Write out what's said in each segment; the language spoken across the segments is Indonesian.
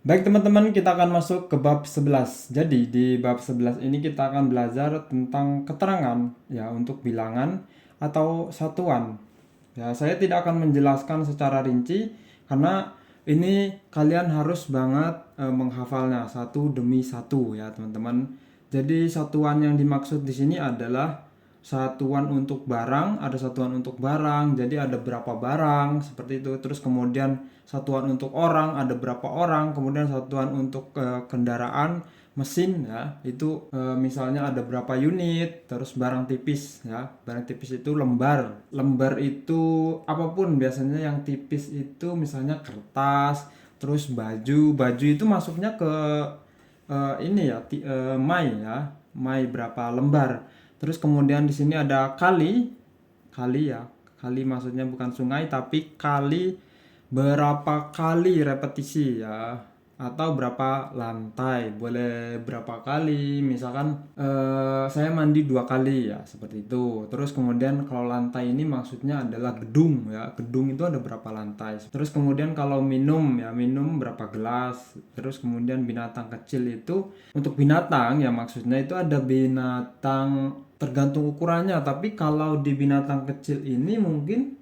Baik teman-teman, kita akan masuk ke bab 11. Jadi di bab 11 ini kita akan belajar tentang keterangan ya untuk bilangan atau satuan. Ya, saya tidak akan menjelaskan secara rinci karena ini kalian harus banget menghafalnya satu demi satu ya, teman-teman. Jadi satuan yang dimaksud di sini adalah satuan untuk barang, ada satuan untuk barang, jadi ada berapa barang seperti itu. Terus kemudian satuan untuk orang, ada berapa orang. Kemudian satuan untuk kendaraan, mesin ya, itu misalnya ada berapa unit. Terus barang tipis ya, barang tipis itu lembar. Lembar itu apapun, biasanya yang tipis itu misalnya kertas. Terus baju itu masuknya ke ini ya, mai ya, mai berapa lembar. Terus kemudian di sini ada kali ya, kali maksudnya bukan sungai tapi kali berapa kali repetisi ya, atau berapa lantai, boleh berapa kali, misalkan saya mandi 2 kali ya, seperti itu. Terus kemudian kalau lantai ini maksudnya adalah gedung ya, gedung itu ada berapa lantai. Terus kemudian kalau minum ya, minum berapa gelas. Terus kemudian binatang kecil itu, untuk binatang ya maksudnya itu ada binatang tergantung ukurannya, tapi kalau di binatang kecil ini mungkin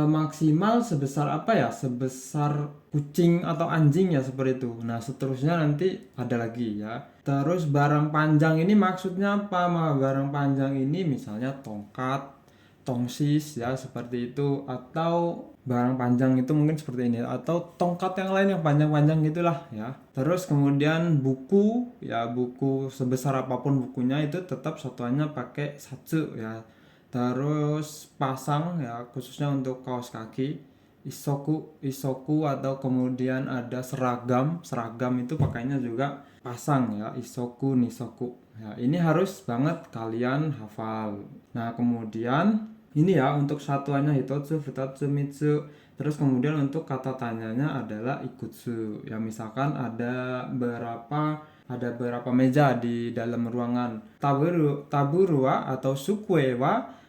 maksimal sebesar apa ya? Sebesar kucing atau anjing ya, seperti itu. Nah, seterusnya nanti ada lagi ya. Terus barang panjang ini maksudnya apa? Barang panjang ini misalnya tongkat, tongsis ya, seperti itu, atau barang panjang itu mungkin seperti ini, atau tongkat yang lain yang panjang-panjang gitulah ya. Terus kemudian buku ya, buku sebesar apapun bukunya itu tetap satuannya pakai satsu ya. Terus pasang ya, khususnya untuk kaos kaki, isoku atau kemudian ada seragam itu pakainya juga pasang ya, isoku nisoku ya. Ini harus banget kalian hafal. Nah kemudian ini ya untuk satuannya hitotsu, futatsu, mitsu. Terus kemudian untuk kata tanyanya adalah ikutsu ya, misalkan ada berapa meja di dalam ruangan. Taburua atau sukuewa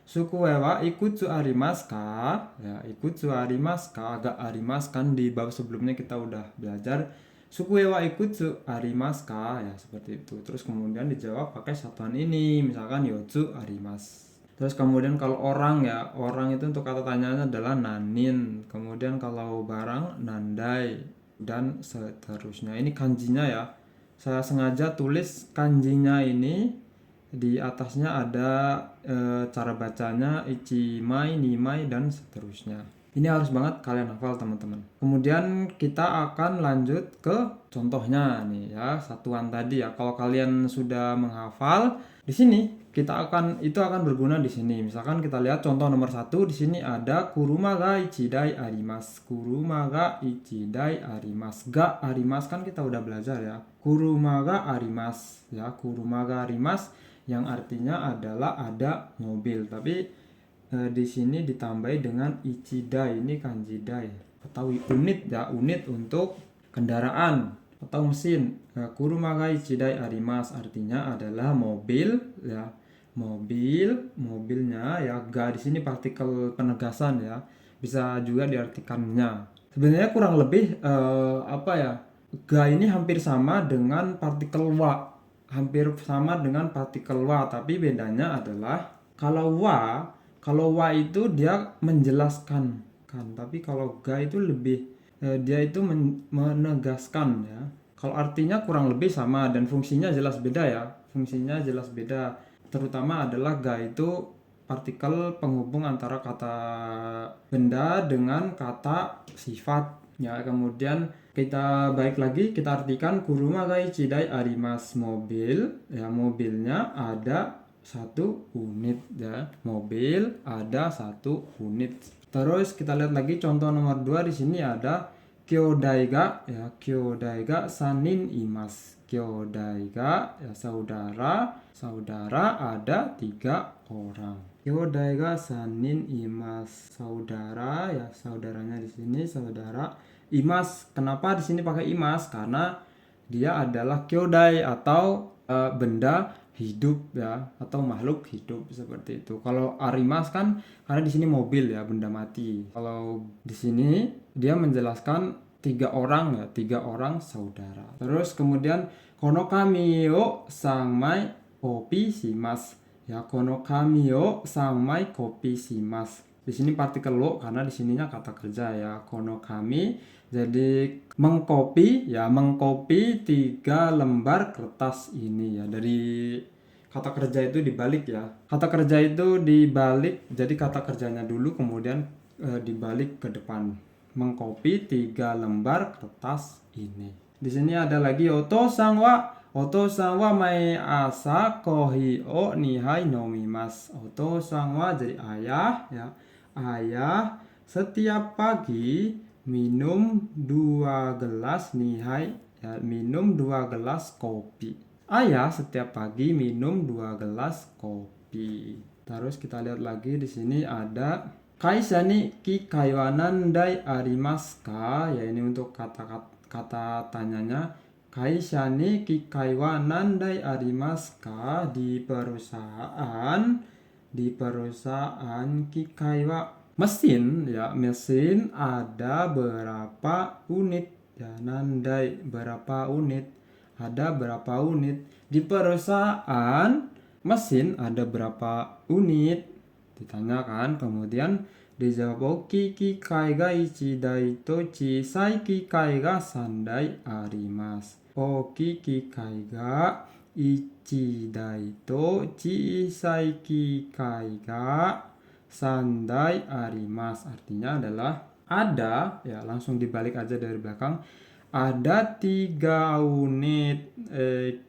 ikutsu arimasu ka? Ya, ikutsu arimasu ka, agak arimasu kan di bab sebelumnya kita udah belajar. Sukuewa ikutsu arimasu ka? Ya, seperti itu. Terus kemudian dijawab pakai satuan ini, misalkan yotsu arimasu. Terus kemudian kalau orang ya, orang itu untuk kata tanyanya adalah nanin. Kemudian kalau barang nandai dan seterusnya. Ini kanjinya ya. Saya sengaja tulis kanjinya ini, di atasnya ada cara bacanya ichimai, nimai dan seterusnya. Ini harus banget kalian hafal teman-teman. Kemudian kita akan lanjut ke contohnya nih ya, satuan tadi ya. Kalau kalian sudah menghafal, di sini itu akan berguna di sini. Misalkan kita lihat contoh nomor 1, di sini ada kuruma ga ichidai arimasu. Kuruma ga ichidai arimasu. Ga arimasu kan kita udah belajar ya. Kuruma ga arimasu ya, kuruma ga arimasu yang artinya adalah ada mobil. Tapi di sini ditambahi dengan ichidai, ini kanji dai. Ketahui unit ya, unit untuk kendaraan atau mesin. Kuruma ga ichidai arimasu artinya adalah mobil ya. Mobilnya ya, ga di sini partikel penegasan ya. Bisa juga diartikannya. Sebenarnya kurang lebih apa ya? Ga ini hampir sama dengan partikel wa. Hampir sama dengan partikel wa, tapi bedanya adalah kalau wa itu dia menjelaskan kan, tapi kalau ga itu lebih dia itu menegaskan ya. Kalau artinya kurang lebih sama dan fungsinya jelas beda ya. Fungsinya jelas beda. Terutama adalah ga itu partikel penghubung antara kata benda dengan kata sifat ya. Kemudian kita balik lagi, kita artikan kuruma ga ichidai arimasu, mobil ya, mobilnya ada 1 unit ya, mobil ada 1 unit. Terus kita lihat lagi contoh nomor 2, di sini ada kyodai ga ya, kyodai ga sanin imasu. Kyodai ga ya, saudara ada 3 orang. Kyodai ga sanin imasu, saudara ya, saudaranya di sini saudara. Imas, kenapa di sini pakai imas? Karena dia adalah kyodai atau benda hidup ya, atau makhluk hidup seperti itu. Kalau arimas kan karena di sini mobil ya, benda mati. Kalau di sini dia menjelaskan tiga orang ya, tiga orang saudara. Terus kemudian kono kami yo sangmai kopi shimasu. Ya, kono kami yo sangmai kopi shimasu. Di sini partikel lo karena di sininya kata kerja ya. Kono kami jadi mengkopi ya, mengkopi 3 lembar kertas ini ya. Dari kata kerja itu dibalik ya. Kata kerja itu dibalik, jadi kata kerjanya dulu kemudian dibalik ke depan. Mengkopi 3 lembar kertas ini. Di sini ada lagi oto-san wa mae asa kohi o nihai nomimasu. Oto-san wa jadi ayah ya. Ayah setiap pagi minum 2 gelas nihai ya, minum 2 gelas kopi. Ayah setiap pagi minum 2 gelas kopi. Terus kita lihat lagi di sini ada kaisha ni kikai wa nandai arimasu ka? Ya, ini untuk kata tanyanya. Kaisha ni kikai wa nandai arimasu ka? Di perusahaan kikai wa mesin ya, mesin ada berapa unit ya, nandai berapa unit, ada berapa unit. Di perusahaan mesin ada berapa unit, ditanyakan. Kemudian dijawab oki kikai ga 1 dai to chisai kikai ga 3 dai arimasu. Oki kikai ga 1 dai to chisai kikai ga 3 dai arimasu. Artinya adalah ada ya, langsung dibalik aja dari belakang. Ada 3 unit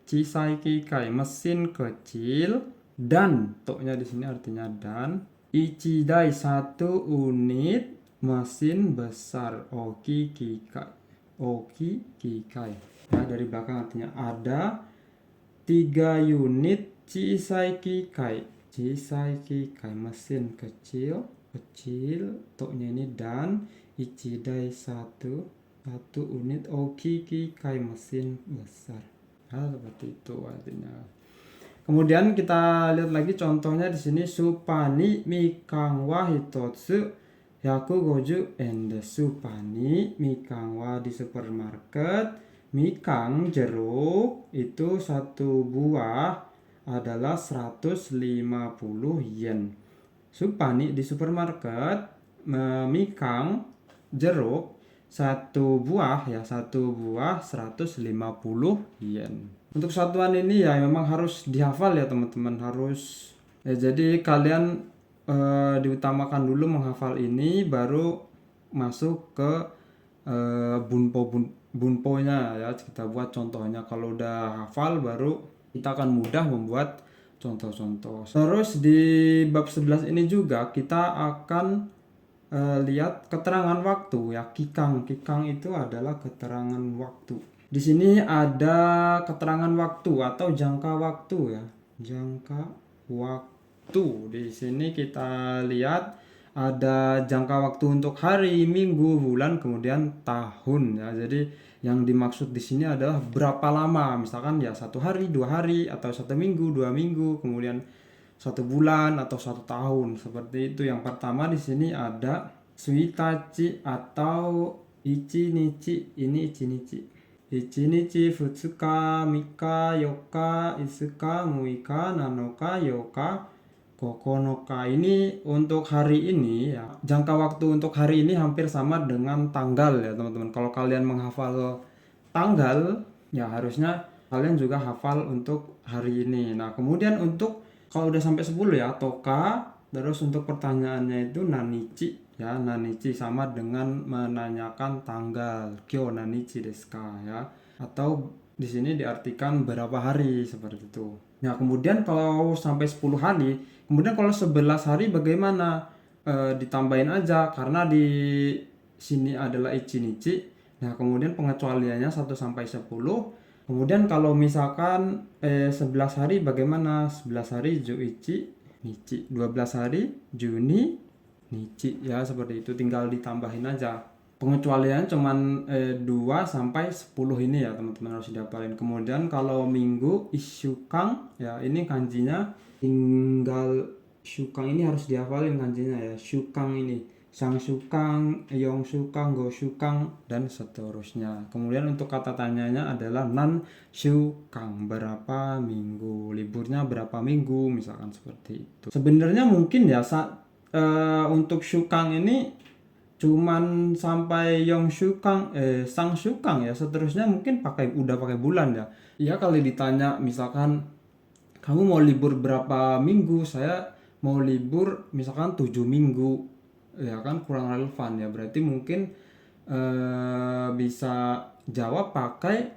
chisai kikai mesin kecil, dan toknya di sini artinya dan. Ichidai 1 unit mesin besar. Oki kikai. Ya, dari belakang artinya ada 3 unit chisai kikai. Chisai kikai mesin kecil, toknya ini dan. Ichidai 1 unit oki kikai mesin besar. Nah, seperti itu artinya. Kemudian kita lihat lagi contohnya di sini. Supani mikan wa hitotsu 150 yen desu. Supani mikan wa di supermarket. Mikan jeruk itu 1 buah adalah 150 yen. Supani di supermarket, mikan jeruk 1 buah ya, 1 buah 150 yen. Untuk satuan ini ya memang harus dihafal ya teman-teman, harus ya. Jadi kalian diutamakan dulu menghafal ini, baru masuk ke bunponya ya, kita buat contohnya. Kalau udah hafal baru kita akan mudah membuat contoh-contoh. Terus di bab 11 ini juga kita akan lihat keterangan waktu ya. Kikang itu adalah keterangan waktu. Di sini ada keterangan waktu atau jangka waktu ya. Jangka waktu. Di sini kita lihat ada jangka waktu untuk hari, minggu, bulan, kemudian tahun ya. Jadi yang dimaksud di sini adalah berapa lama. Misalkan ya 1 hari, 2 hari, atau 1 minggu, 2 minggu, kemudian 1 bulan atau 1 tahun. Seperti itu. Yang pertama di sini ada suitachi atau ichinichi. Ini ichinichi. Ichinichi, futsuka, mika, yoka, isuka, muika, nanoka, yoka, kokonoka. Ini untuk hari ini ya. Jangka waktu untuk hari ini hampir sama dengan tanggal ya teman-teman. Kalau kalian menghafal tanggal ya, harusnya kalian juga hafal untuk hari ini. Nah, kemudian untuk kalau udah sampai 10 ya, toka. Terus untuk pertanyaannya itu nanichi ya. Nanichi sama dengan menanyakan tanggal. Kyo nanichi desu ka ya. Atau di sini diartikan berapa hari, seperti itu. Nah, kemudian kalau sampai 10 hari, kemudian kalau 11 hari bagaimana? Ditambahin aja karena di sini adalah ichinichi. Nah, kemudian pengecualiannya 1 sampai 10. Kemudian kalau misalkan 11 hari bagaimana? 11 hari juichi nichi, 12 hari juni nichi ya, seperti itu. Tinggal ditambahin aja. Pengecualian cuman 2 sampai 10 ini ya teman-teman, harus dihafalin. Kemudian kalau minggu isyukang ya, ini kanjinya tinggal syukang ini harus dihafalin kanjinya ya. Syukang ini sang sukang, yong sukang, go sukang, dan seterusnya. Kemudian untuk kata tanyanya adalah nan sukang, berapa minggu, liburnya berapa minggu, misalkan seperti itu. Sebenarnya mungkin ya untuk sukang ini cuman sampai yong sukang, sang sukang ya, seterusnya mungkin udah pakai bulan ya. Ya kalau ditanya misalkan kamu mau libur berapa minggu, saya mau libur misalkan 7 minggu, ya kan kurang relevan ya, berarti mungkin bisa jawab pakai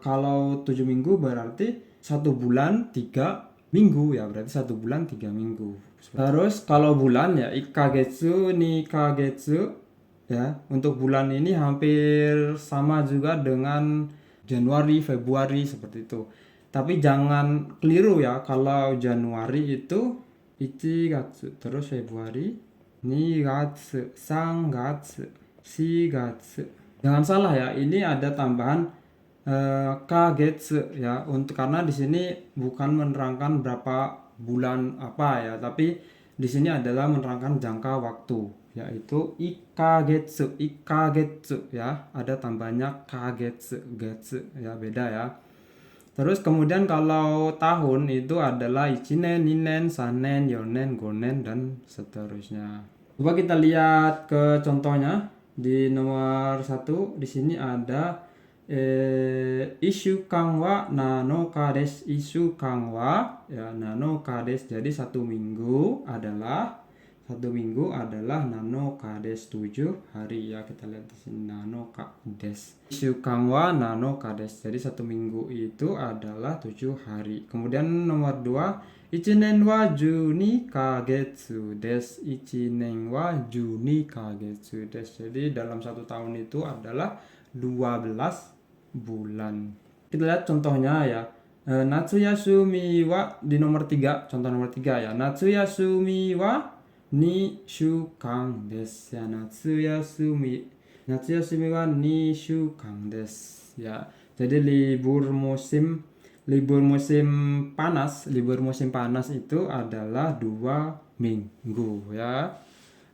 kalau 7 minggu berarti 1 bulan 3 minggu ya, berarti 1 bulan 3 minggu. Terus kalau bulan ya ikagetsu ni kagetsu ya, untuk bulan ini hampir sama juga dengan Januari, Februari seperti itu. Tapi jangan keliru ya, kalau Januari itu ichigatsu, terus Februari nigatsu, sangatsu, shigatsu. Jangan salah ya, ini ada tambahan kagetsu ya, untuk karena di sini bukan menerangkan berapa bulan apa ya, tapi di sini adalah menerangkan jangka waktu, yaitu ikagetsu ya, ada tambahnya kagetsu, getsu ya, beda ya. Terus kemudian kalau tahun itu adalah ichinen, ninen, sanen, yonen, gonen, dan seterusnya. Coba kita lihat ke contohnya di nomor 1. Di sini ada ishukan wa nanoka desu. Ishukan wa ya nanoka desu. Jadi 1 minggu adalah nanoka desu, 7 hari ya. Kita lihat di sini nanoka desu. Ishukan wa nanoka desu. Jadi 1 minggu itu adalah 7 hari. Kemudian nomor 2, ichinen wa juni kagetsu desu. Ichinen wa juni kagetsu desu. Jadi dalam 1 tahun itu adalah 12 bulan. Kita lihat contohnya ya. Natsuyasumi wa di nomor 3, contoh nomor 3 ya. Natsuyasumi wa 2 週間ですya. Natsuyasumi wa 2 週間ですya. Jadi libur musim panas itu adalah 2 minggu ya.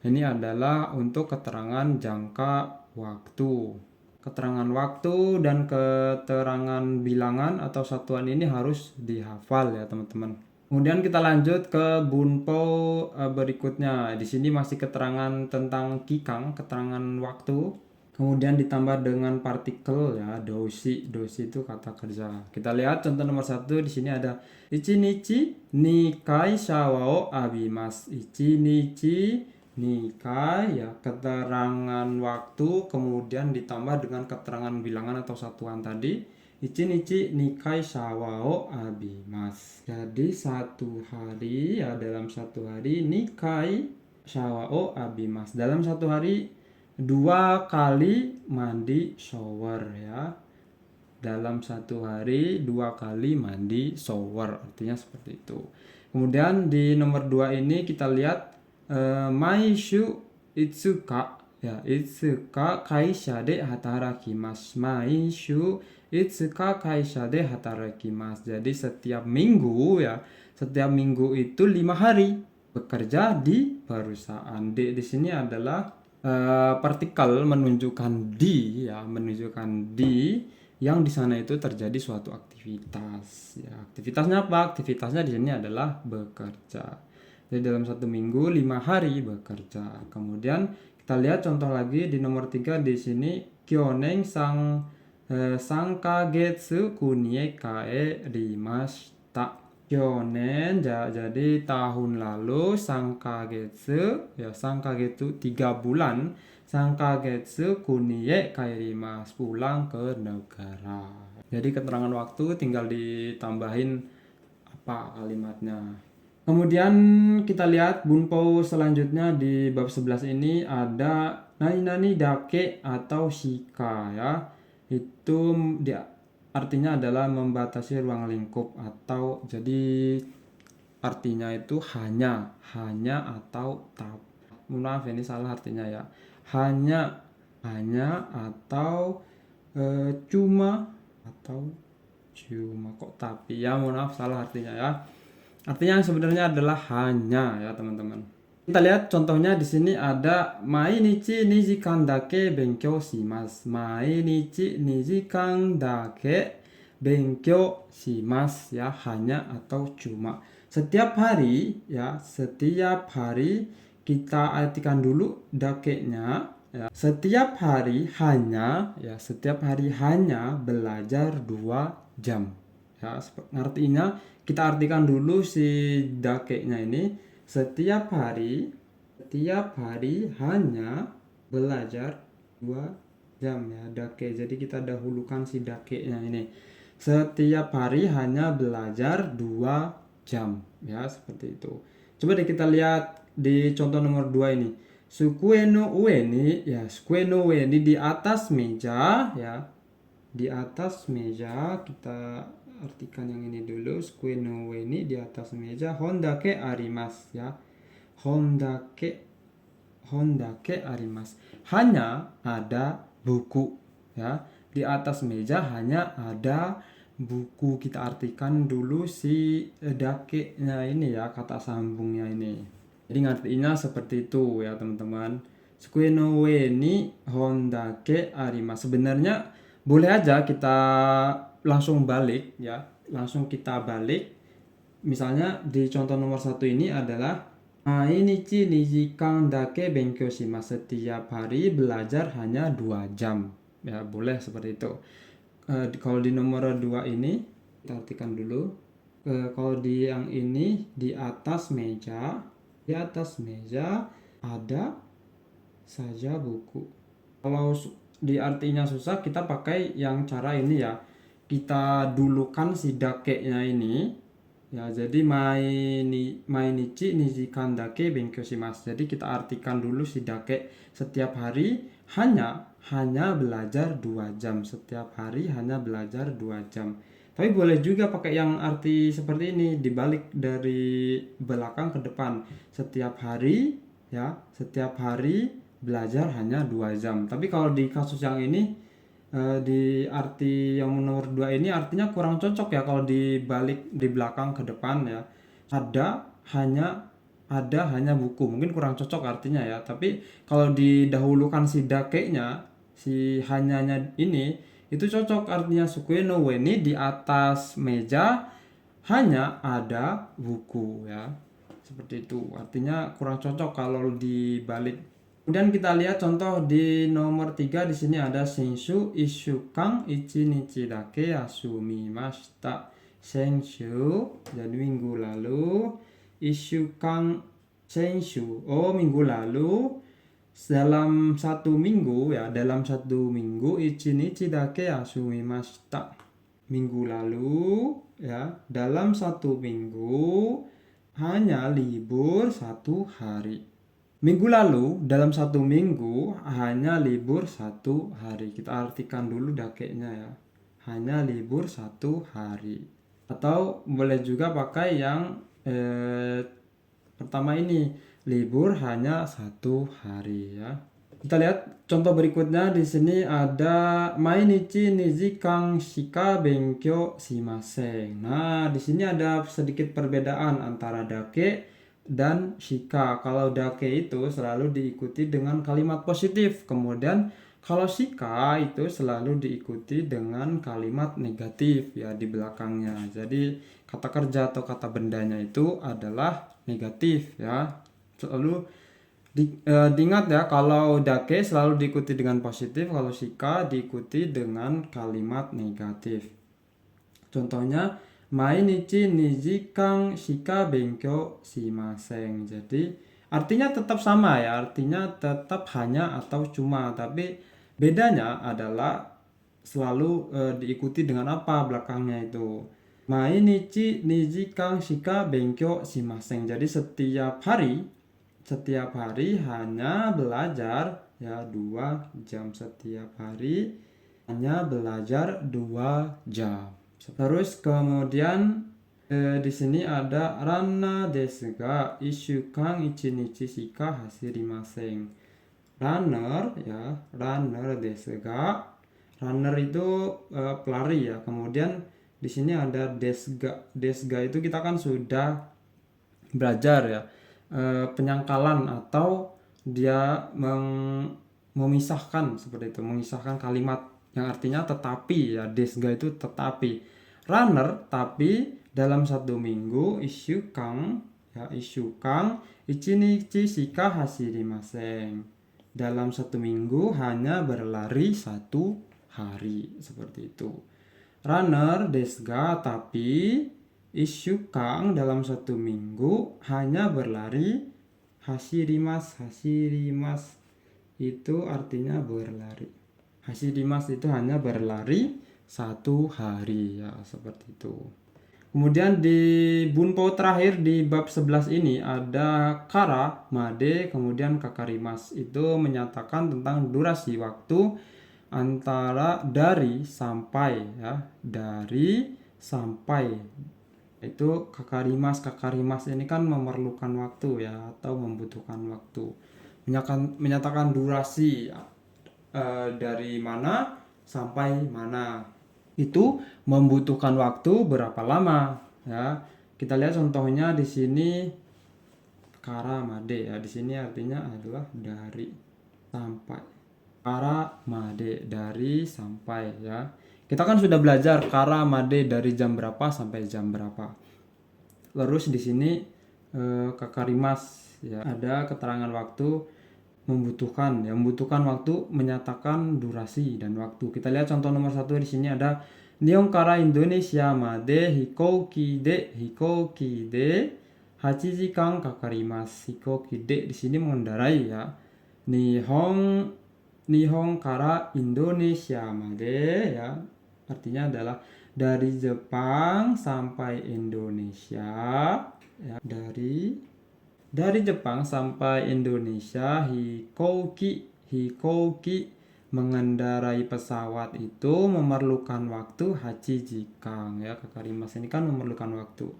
Ini adalah untuk keterangan jangka waktu. Keterangan waktu dan keterangan bilangan atau satuan ini harus dihafal ya teman-teman. Kemudian kita lanjut ke bunpo berikutnya. Di sini masih keterangan tentang kikang, keterangan waktu. Kemudian ditambah dengan partikel ya, doshi. Doshi itu kata kerja. Kita lihat contoh nomor 1. Di sini ada ichinichi nikai shawa o abimasu. Ichinichi nikai ya, keterangan waktu, kemudian ditambah dengan keterangan bilangan atau satuan tadi. Ichinichi nikai shawa o abimasu. Jadi 1 hari ya, dalam 1 hari nikai shawa o abimasu. Dalam 1 hari 2 kali mandi shower ya. Dalam 1 hari 2 kali mandi shower, artinya seperti itu. Kemudian di nomor 2 ini kita lihat maishu itsuka ya, itsuka kaisha de hatarakimasu. Maishu itsuka kaisha de hatarakimasu. Jadi setiap minggu ya, setiap minggu itu 5 hari bekerja di perusahaan. Di sini adalah partikel menunjukkan di ya, menunjukkan di yang di sana itu terjadi suatu aktivitas ya. Aktivitasnya apa? Aktivitasnya di sini adalah bekerja. Jadi dalam 1 minggu 5 hari bekerja. Kemudian kita lihat contoh lagi di nomor 3. Di sini kyonen sankagetsu kunie kae rimashita. Kyonen jadi tahun lalu, sankagetsu ya, sankagetsu 3 bulan, sankagetsu kunie kae rimasu, pulang ke negara. Jadi keterangan waktu tinggal ditambahin apa kalimatnya. Kemudian kita lihat bunpo selanjutnya di bab 11 ini ada nani dake atau shika ya. Itu artinya adalah membatasi ruang lingkup, atau jadi artinya itu hanya atau maaf ini salah artinya ya. Hanya atau cuma kok tapi ya, maaf salah artinya ya. Artinya sebenarnya adalah hanya ya teman-teman. Kita lihat contohnya di sini ada mainichi 2 jikan dake benkyou shimasu. Mainichi 2 jikan dake benkyou shimasu, ya, hanya atau cuma. Setiap hari, ya, setiap hari kita artikan dulu dake-nya, ya. Setiap hari hanya, ya, setiap hari hanya belajar 2 jam. Ya, artinya kita artikan dulu si dake-nya ini. Setiap hari hanya belajar 2 jam, ya, dake. Jadi kita dahulukan si dake-nya ini. Setiap hari hanya belajar 2 jam, ya, seperti itu. Coba deh kita lihat di contoh nomor 2 ini. Sukue no ue ni, ya, sukue no ue ni di atas meja, ya. Di atas meja, kita artikan yang ini dulu. Sukue no ue ni di atas meja, hondake arimasu, ya. Hondake arimasu. Hanya ada buku, ya. Di atas meja hanya ada buku. Kita artikan dulu si dake-nya ini, ya, kata sambungnya ini. Jadi ngartinya seperti itu, ya, teman-teman. Sukue no ue ni hondake arimasu. Sebenarnya boleh aja kita langsung balik, ya. Langsung kita balik. Misalnya di contoh nomor 1 ini adalah mainichi 2 jikan dake benkyou shimasu. Setiap hari belajar hanya 2 jam. Ya, boleh seperti itu. Kalau di nomor 2 ini kita artikan dulu. Kalau di yang ini di atas meja ada saja buku. Kalau di artinya susah, kita pakai yang cara ini, ya. Kita dulukan si dake-nya ini, ya. Jadi mainichi 2 jikan dake benkyou shimasu. Jadi kita artikan dulu si dake. Setiap hari hanya belajar 2 jam. Setiap hari hanya belajar 2 jam. Tapi boleh juga pakai yang arti seperti ini, dibalik dari belakang ke depan. Setiap hari, ya, setiap hari belajar hanya 2 jam. Tapi kalau di kasus yang ini, di arti yang nomor 2 ini artinya kurang cocok, ya, kalau dibalik di belakang ke depan, ya. Ada hanya buku. Mungkin kurang cocok artinya, ya. Tapi kalau didahulukan si dake-nya, si hanyanya ini, itu cocok artinya. Sukue no ue ni di atas meja hanya ada buku, ya. Seperti itu. Artinya kurang cocok kalau dibalik. Kemudian kita lihat contoh di nomor 3. Di sini ada senshu 1週間 1日dake yasumimashita. Senshu jadi minggu lalu, 1週間 senshu minggu lalu. Dalam 1 minggu, ya, dalam 1 minggu, 1日 dake yasumimashita. Minggu lalu, ya, dalam 1 minggu hanya libur 1 hari. Minggu lalu dalam 1 minggu hanya libur 1 hari. Kita artikan dulu dake-nya, ya. Hanya libur 1 hari. Atau boleh juga pakai yang pertama ini, libur hanya 1 hari, ya. Kita lihat contoh berikutnya. Di sini ada mainichi 2 jikan shika benkyou shimasen. Nah, di sini ada sedikit perbedaan antara dake dan shika. Kalau dake itu selalu diikuti dengan kalimat positif. Kemudian kalau shika itu selalu diikuti dengan kalimat negatif, ya, di belakangnya. Jadi kata kerja atau kata bendanya itu adalah negatif, ya. Selalu diingat, ya, kalau dake selalu diikuti dengan positif, kalau shika diikuti dengan kalimat negatif. Contohnya mainichi 2 jikan shika benkyou shimasen. Jadi artinya tetap sama, ya, artinya tetap hanya atau cuma, tapi bedanya adalah selalu diikuti dengan apa belakangnya itu. Mainichi 2 jikan shika benkyou shimasen. Jadi setiap hari hanya belajar, ya, 2 jam. Setiap hari hanya belajar 2 jam. Terus kemudian di sini ada ranna desu ga 1週間 1日 shika hasirimasen. Runner, ya, runner desu ga. Runner itu pelari, ya. Kemudian di sini ada desu ga. Desu ga itu kita kan sudah belajar, ya. penyangkalan atau dia memisahkan seperti itu, mengisahkan kalimat yang artinya tetapi ya, desga itu tetapi. Runner tapi dalam 1 minggu isyukang ya, isyukang ichinichi shika hashirimasen. Dalam 1 minggu hanya berlari 1 hari seperti itu. Runner desga tapi isyukang dalam 1 minggu hanya berlari hashirimas. Hashirimas itu artinya berlari. Hashirimas itu hanya berlari 1 hari ya, seperti itu. Kemudian di bunpo terakhir di bab 11 ini ada kara, made, kemudian kakarimas. Itu menyatakan tentang durasi waktu antara dari sampai ya, dari sampai. Itu kakarimas. Kakarimas ini kan memerlukan waktu ya, atau membutuhkan waktu. Menyatakan durasi dari mana sampai mana. Itu membutuhkan waktu berapa lama ya. Kita lihat contohnya di sini kara made ya. Di sini artinya adalah dari sampai. Kara made dari sampai ya. Kita kan sudah belajar kara made dari jam berapa sampai jam berapa. Terus di sini kakarimas ya, ada keterangan waktu membutuhkan ya, membutuhkan waktu menyatakan durasi dan waktu. Kita lihat contoh nomor 1 di sini ada Nihon kara Indonesia made hikoki de 8 jikan kakarimasu. Hikoki de di sini mengendarai ya. Nihon kara Indonesia made ya, artinya adalah dari Jepang sampai Indonesia ya, dari Jepang sampai Indonesia. Hikoki mengendarai pesawat itu memerlukan waktu 8 jikang ya. Kakarimas ini kan memerlukan waktu.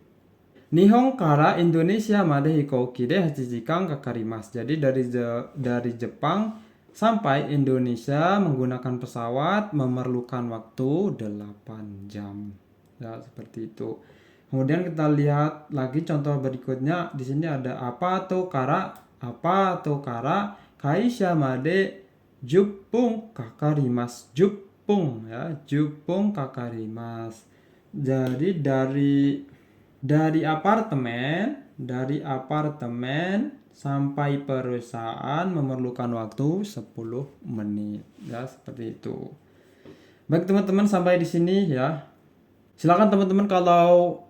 Nihon kara Indonesia made hikoki de 8 jikang kakarimas. Jadi dari Jepang sampai Indonesia menggunakan pesawat memerlukan waktu 8 jam. Ya, seperti itu. Kemudian kita lihat lagi contoh berikutnya. Di sini ada apa atau kara kaisha made 10 分 kakarimas. 10 分 ya, 10 分 kakarimas. Jadi dari apartemen sampai perusahaan memerlukan waktu 10 menit ya, seperti itu. Baik teman-teman, sampai di sini ya. Silakan teman-teman kalau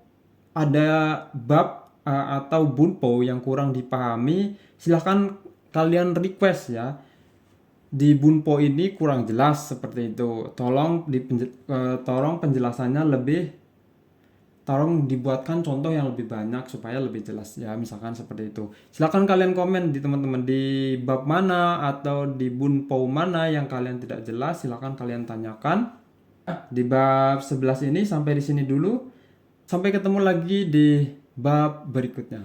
ada bab atau bunpo yang kurang dipahami, silakan kalian request ya. Di bunpo ini kurang jelas seperti itu. Tolong penjelasannya tolong dibuatkan contoh yang lebih banyak supaya lebih jelas ya, misalkan seperti itu. Silakan kalian komen di teman-teman di bab mana atau di bunpo mana yang kalian tidak jelas, silakan kalian tanyakan. Di bab 11 ini sampai di sini dulu. Sampai ketemu lagi di bab berikutnya.